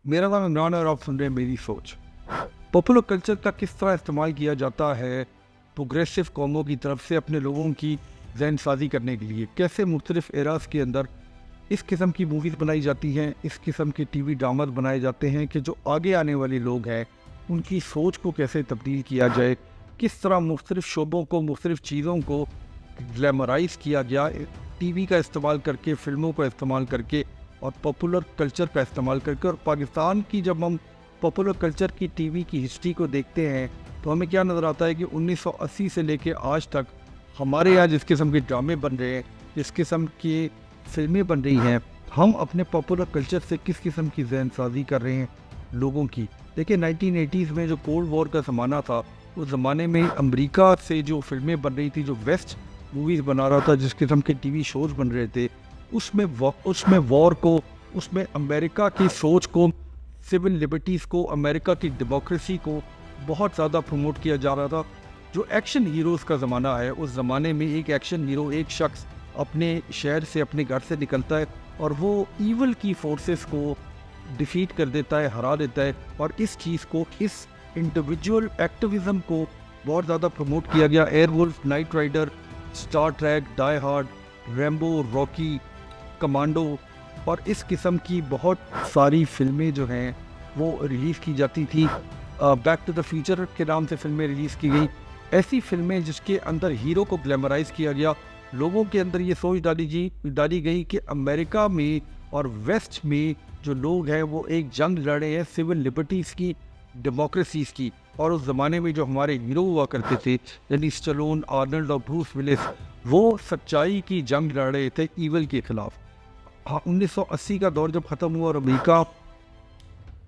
मेरा नाम इमरान और आप सुन रहे हैं मेरी सोच। पॉपुलर कल्चर का किस तरह इस्तेमाल किया जाता है प्रोग्रेसिव कौमों की तरफ से अपने लोगों की जहन साजी करने के लिए, कैसे मुख्तलिफ एराज के अंदर इस किस्म की मूवीज़ बनाई जाती हैं, इस किस्म के टीवी ड्रामाज बनाए जाते हैं कि जो आगे आने वाले लोग हैं उनकी सोच को कैसे तब्दील किया जाए, किस तरह मुख्तलिफ शोबों को, मुख्तलिफ चीज़ों को ग्लैमराइज किया गया टीवी का इस्तेमाल करके, फिल्मों का इस्तेमाल करके और पॉपुलर कल्चर का इस्तेमाल करके। और पाकिस्तान की जब हम पॉपुलर कल्चर की टीवी की हिस्ट्री को देखते हैं तो हमें क्या नज़र आता है कि 1980 से लेके आज तक हमारे यहाँ जिस किस्म के ड्रामे बन रहे हैं, जिस किस्म की फिल्में बन रही हैं, हम अपने पॉपुलर कल्चर से किस किस्म की जहन साजी कर रहे हैं लोगों की। देखिए 1980s में जो कोल्ड वॉर का ज़माना था, उस ज़माने में अमेरिका से जो फिल्में बन रही थी, जो वेस्ट मूवीज़ बना रहा था, जिस किस्म के टीवी शोज़ बन रहे थे, उसमें वॉर को, उसमें अमेरिका की सोच को, सिविल लिबर्टीज़ को, अमेरिका की डेमोक्रेसी को बहुत ज़्यादा प्रमोट किया जा रहा था। जो एक्शन हीरोज़ का ज़माना है, उस ज़माने में एक एक्शन हीरो, एक शख्स अपने शहर से, अपने घर से निकलता है और वो ईवल की फोर्सेस को डिफीट कर देता है, हरा देता है। और इस चीज़ को, इस इंडिविजुअल एक्टिविज़म को बहुत ज़्यादा प्रमोट किया गया। Airwolf, Knight Rider, Star Trek, Die Hard, Rambo, Rocky, Commando और इस किस्म की बहुत सारी फिल्में जो हैं वो रिलीज़ की जाती थी। बैक टू द फ्यूचर के नाम से फिल्में रिलीज़ की गई। ऐसी फिल्में जिसके अंदर हीरो को ग्लैमराइज किया गया, लोगों के अंदर ये सोच डाली गई कि अमेरिका में और वेस्ट में जो लोग हैं वो एक जंग लड़ रहे हैं सिविल लिबर्टीज़ की, डेमोक्रेसीज़ की। और उस ज़माने में जो हमारे हीरो हुआ करते थे, यानी स्टैलोन, आर्नल्ड और ब्रूस विलिस, वो सच्चाई की जंग लड़ रहे थे ईवल के ख़िलाफ़। हाँ, 1980 का दौर जब ख़त्म हुआ और अमेरिका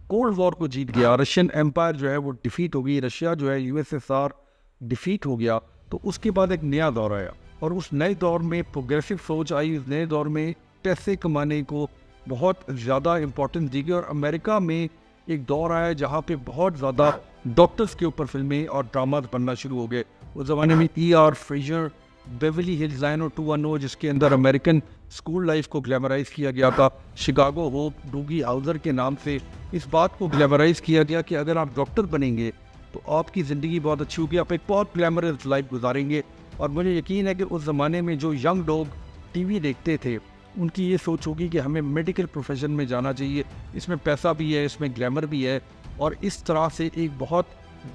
कोल्ड वॉर को जीत गया, रशियन एम्पायर जो है वो डिफीट हो गई, रशिया जो है यूएसएसआर डिफीट हो गया, तो उसके बाद एक नया दौर आया और उस नए दौर में प्रोग्रेसिव सोच आई। उस नए दौर में पैसे कमाने को बहुत ज़्यादा इम्पोर्टेंस दी गई और अमेरिका में एक दौर आया जहाँ पे बहुत ज़्यादा डॉक्टर्स के ऊपर फिल्में और ड्रामाज बनना शुरू हो गए। उस ज़माने में ER, फ्रेजर, बेवरली हिल्स 90210 जिसके अंदर अमेरिकन स्कूल लाइफ को ग्लैमराइज किया गया था, शिकागो होप, डूगी हाउजर के नाम से इस बात को ग्लैमराइज किया गया कि अगर आप डॉक्टर बनेंगे तो आपकी ज़िंदगी बहुत अच्छी होगी, आप एक बहुत ग्लैमरस लाइफ गुजारेंगे। और मुझे यकीन है कि उस ज़माने में जो यंग लोग टीवी देखते थे उनकी ये सोच होगी कि हमें मेडिकल प्रोफेशन में जाना चाहिए, इसमें पैसा भी है, इसमें ग्लैमर भी है। और इस तरह से एक बहुत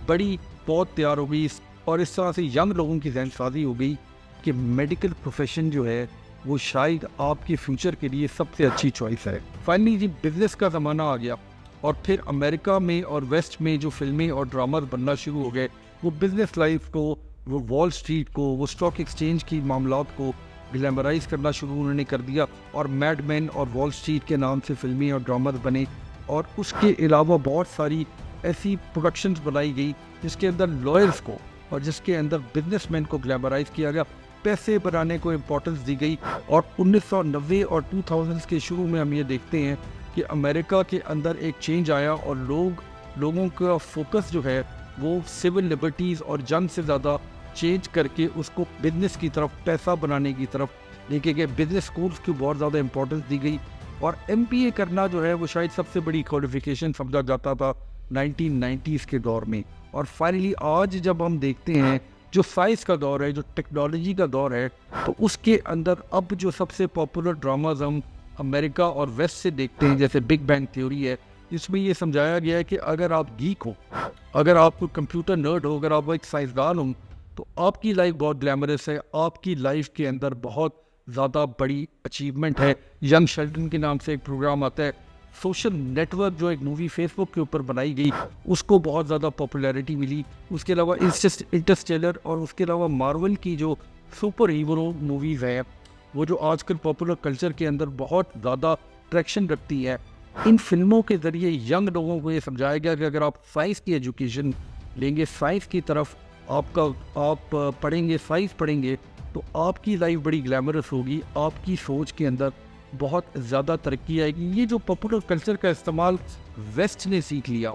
बड़ी पौध तैयार हो गई और इस तरह से यंग लोगों की जहनसाजी हो गई कि मेडिकल प्रोफेशन जो है वो शायद आपके फ्यूचर के लिए सबसे अच्छी चॉइस है। फाइनली जी बिज़नेस का ज़माना आ गया और फिर अमेरिका में और वेस्ट में जो फिल्में और ड्रामाज बनना शुरू हो गए, वो बिज़नेस लाइफ को, वो वॉल स्ट्रीट को, वो स्टॉक एक्सचेंज की मामलात को ग्लैमराइज करना शुरू उन्होंने कर दिया। और मैड मैन और वॉल स्ट्रीट के नाम से फिल्में और ड्रामाज बने और उसके अलावा बहुत सारी ऐसी प्रोडक्शंस बनाई गई जिसके अंदर लॉयर्स को और जिसके अंदर बिजनेसमैन को ग्लैमराइज किया गया, पैसे बनाने को इम्पोर्टेंस दी गई। और 1990 और 2000s के शुरू में हम ये देखते हैं कि अमेरिका के अंदर एक चेंज आया और लोगों का फोकस जो है वो सिविल लिबर्टीज़ और जंग से ज़्यादा चेंज करके उसको बिजनेस की तरफ, पैसा बनाने की तरफ लेके गए। बिजनेस स्कूल्स की बहुत ज़्यादा इंपॉर्टेंस दी गई और MBA करना जो है वो शायद सबसे बड़ी क्वालिफिकेशन समझा जाता था 1990s के दौर में। और फाइनली आज जब हम देखते हैं जो साइंस का दौर है, जो टेक्नोलॉजी का दौर है, तो उसके अंदर अब जो सबसे पॉपुलर ड्रामाज हम अमेरिका और वेस्ट से देखते हैं, जैसे बिग बैंग थ्योरी है, जिसमें ये समझाया गया है कि अगर आप गीक हो, अगर आप कोई कंप्यूटर नर्ड हो, अगर आप एक साइंसदान हो, तो आपकी लाइफ बहुत ग्लैमरस है, आपकी लाइफ के अंदर बहुत ज़्यादा बड़ी अचीवमेंट है। यंग शेल्टन के नाम से एक प्रोग्राम आता है, सोशल नेटवर्क जो एक मूवी फेसबुक के ऊपर बनाई गई, उसको बहुत ज़्यादा पॉपुलैरिटी मिली। उसके अलावा इंटरस्टेलर और उसके अलावा मार्वल की जो सुपर हीरो मूवीज़ हैं, वो जो आजकल पॉपुलर कल्चर के अंदर बहुत ज़्यादा ट्रैक्शन रखती है, इन फिल्मों के ज़रिए यंग लोगों को ये समझाया गया कि अगर आप साइंस की एजुकेशन लेंगे, साइंस की तरफ आप पढ़ेंगे, साइंस पढ़ेंगे, तो आपकी लाइफ बड़ी ग्लैमरस होगी, आपकी सोच के अंदर बहुत ज़्यादा तरक्की आएगी। ये जो पॉपुलर कल्चर का इस्तेमाल वेस्ट ने सीख लिया,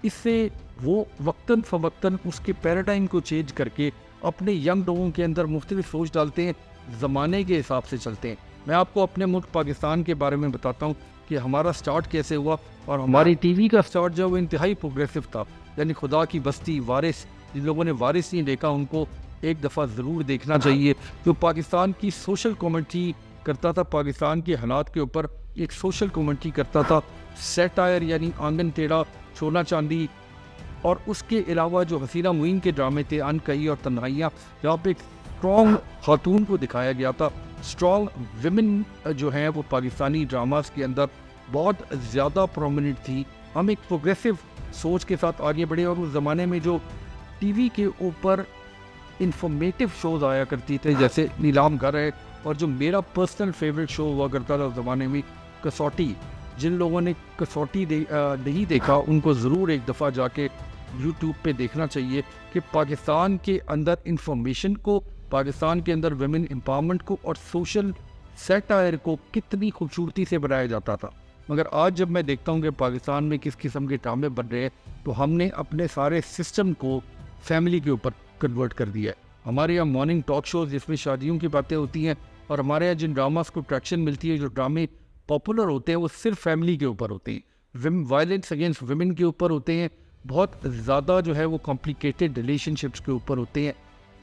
इससे वो वक्तन फ़वक्तन उसके पैराडाइम को चेंज करके अपने यंग लोगों के अंदर मुख्तलिफ सोच डालते हैं, ज़माने के हिसाब से चलते हैं। मैं आपको अपने मुल्क पाकिस्तान के बारे में बताता हूँ कि हमारा स्टार्ट कैसे हुआ, और हमारी टीवी का स्टार्ट जो है वो इंतहाई प्रोग्रेसिव था। यानी खुदा की बस्ती, वारिस, जिन लोगों ने वारिस नहीं देखा उनको एक दफ़ा ज़रूर देखना चाहिए। जो पाकिस्तान की सोशल कमेंट्री करता था, पाकिस्तान के हालात के ऊपर एक सोशल कमेंट्री करता था। सैटायर यानी आंगन टेढ़ा, सोना चांदी, और उसके अलावा जो हसीना मुइन के ड्रामे थे, अनकही और तन्हाइयाँ, जहाँ पे एक स्ट्रॉन्ग खातून को दिखाया गया था। स्ट्रॉन्ग विमेन जो हैं वो पाकिस्तानी ड्रामास के अंदर बहुत ज़्यादा प्रोमिनेंट थी। हम एक प्रोग्रेसिव सोच के साथ आगे बढ़े, और उस ज़माने में जो टीवी के ऊपर इंफॉर्मेटिव शोज़ आया करती थे जैसे नीलाम घर है, और जो मेरा पर्सनल फेवरेट शो हुआ करता था उस ज़माने में कसौटी। जिन लोगों ने कसौटी नहीं देखा उनको ज़रूर एक दफ़ा जाके यूट्यूब पे देखना चाहिए कि पाकिस्तान के अंदर इंफॉर्मेशन को, पाकिस्तान के अंदर वुमेन एम्पावरमेंट को और सोशल सैटायर को कितनी खूबसूरती से बनाया जाता था। मगर आज जब मैं देखता हूँ कि पाकिस्तान में किस किस्म के ड्रामे बन रहे हैं, तो हमने अपने सारे सिस्टम को फैमिली के ऊपर कन्वर्ट कर दिया है। हमारे यहाँ मॉर्निंग टॉक शोज़ जिसमें शादियों की बातें होती हैं, और हमारे यहाँ जिन ड्रामास को ट्रैक्शन मिलती है, जो ड्रामे पॉपुलर होते हैं, वो सिर्फ फैमिली के ऊपर होते हैं, वायलेंस अगेंस्ट वुमेन के ऊपर होते हैं, बहुत ज़्यादा जो है वो कॉम्प्लिकेटेड रिलेशनशिप्स के ऊपर होते हैं।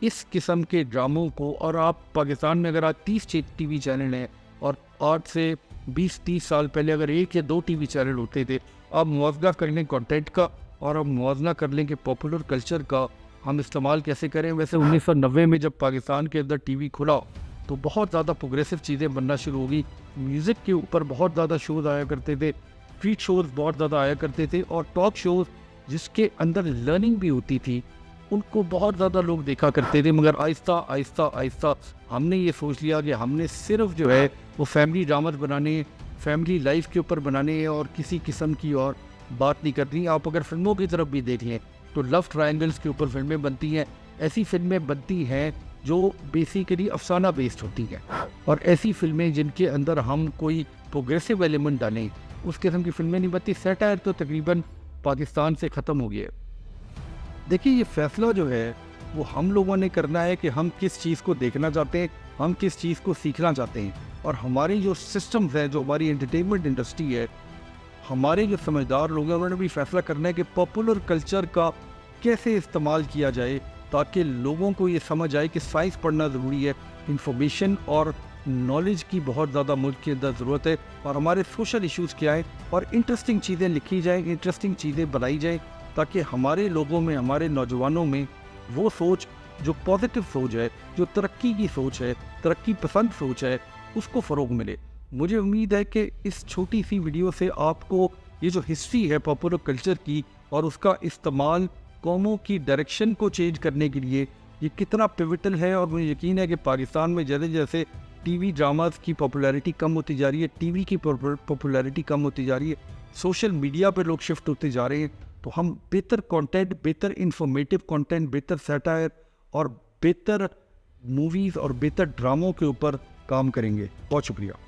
इस किस्म के ड्रामों को, और आप पाकिस्तान में अगर आज 30 टीवी चैनल हैं, और आज से 20-30 साल पहले अगर 1 या 2 टीवी चैनल होते थे, आप मुआवजा कर लें कंटेंट का, और आप मुआवजा कर लें कि पॉपुलर कल्चर का हम इस्तेमाल कैसे करें। वैसे 1990 में जब पाकिस्तान के अंदर टीवी खुला तो बहुत ज़्यादा प्रोग्रेसिव चीज़ें बनना शुरू हो गई। म्यूज़िक के ऊपर बहुत ज़्यादा शोज़ आया करते थे, स्ट्रीट शोज़ बहुत ज़्यादा आया करते थे, और टॉक शोज़ जिसके अंदर लर्निंग भी होती थी उनको बहुत ज़्यादा लोग देखा करते थे। मगर आहिस्ता आहिस्ता आहिस्ता हमने ये सोच लिया कि हमने सिर्फ जो है वो फैमिली ड्रामास बनाने, फैमिली लाइफ के ऊपर बनाने हैं, और किसी किस्म की और बात नहीं करनी। आप अगर फिल्मों की तरफ भी देख लें तो लव ट्रायंगल्स के ऊपर फिल्में बनती हैं, ऐसी फिल्में बनती हैं जो बेसिकली अफसाना बेस्ड होती हैं, और ऐसी फिल्में जिनके अंदर हम कोई प्रोग्रेसिव एलिमेंट डालें, उस किस्म की फिल्में नहीं बनती। सैटायर तो तकरीबन पाकिस्तान से ख़त्म हो गया। देखिए, ये फैसला जो है वो हम लोगों ने करना है कि हम किस चीज़ को देखना चाहते हैं, हम किस चीज़ को सीखना चाहते हैं। और हमारी जो सिस्टम्स हैं, जो हमारी एंटरटेनमेंट इंडस्ट्री है, हमारे जो समझदार लोग हैं, उन्होंने भी फैसला करना है कि पॉपुलर कल्चर का कैसे इस्तेमाल किया जाए, ताकि लोगों को ये समझ आए कि साइंस पढ़ना ज़रूरी है, इंफॉर्मेशन और नॉलेज की बहुत ज़्यादा मुल्क के अंदर ज़रूरत है, और हमारे सोशल इश्यूज़ क्या हैं, और इंटरेस्टिंग चीज़ें लिखी जाएँ, इंटरेस्टिंग चीज़ें बनाई जाएँ, ताकि हमारे लोगों में, हमारे नौजवानों में वो सोच जो पॉजिटिव सोच है, जो तरक्की की सोच है, तरक्की पसंद सोच है, उसको फ़रोग मिले। मुझे उम्मीद है कि इस छोटी सी वीडियो से आपको ये जो हिस्ट्री है पॉपुलर कल्चर की, और उसका इस्तेमाल कौमों की डायरेक्शन को चेंज करने के लिए, ये कितना पिवटल है। और मुझे यकीन है कि पाकिस्तान में जैसे जैसे टीवी ड्रामास की पॉपुलैरिटी कम होती जा रही है, टीवी की पॉपुलैरिटी कम होती जा रही है, सोशल मीडिया पर लोग शिफ्ट होते जा रहे हैं, तो हम बेहतर कंटेंट, बेहतर इंफॉर्मेटिव कंटेंट, बेहतर सैटायर और बेहतर मूवीज़ और बेहतर ड्रामों के ऊपर काम करेंगे। बहुत शुक्रिया।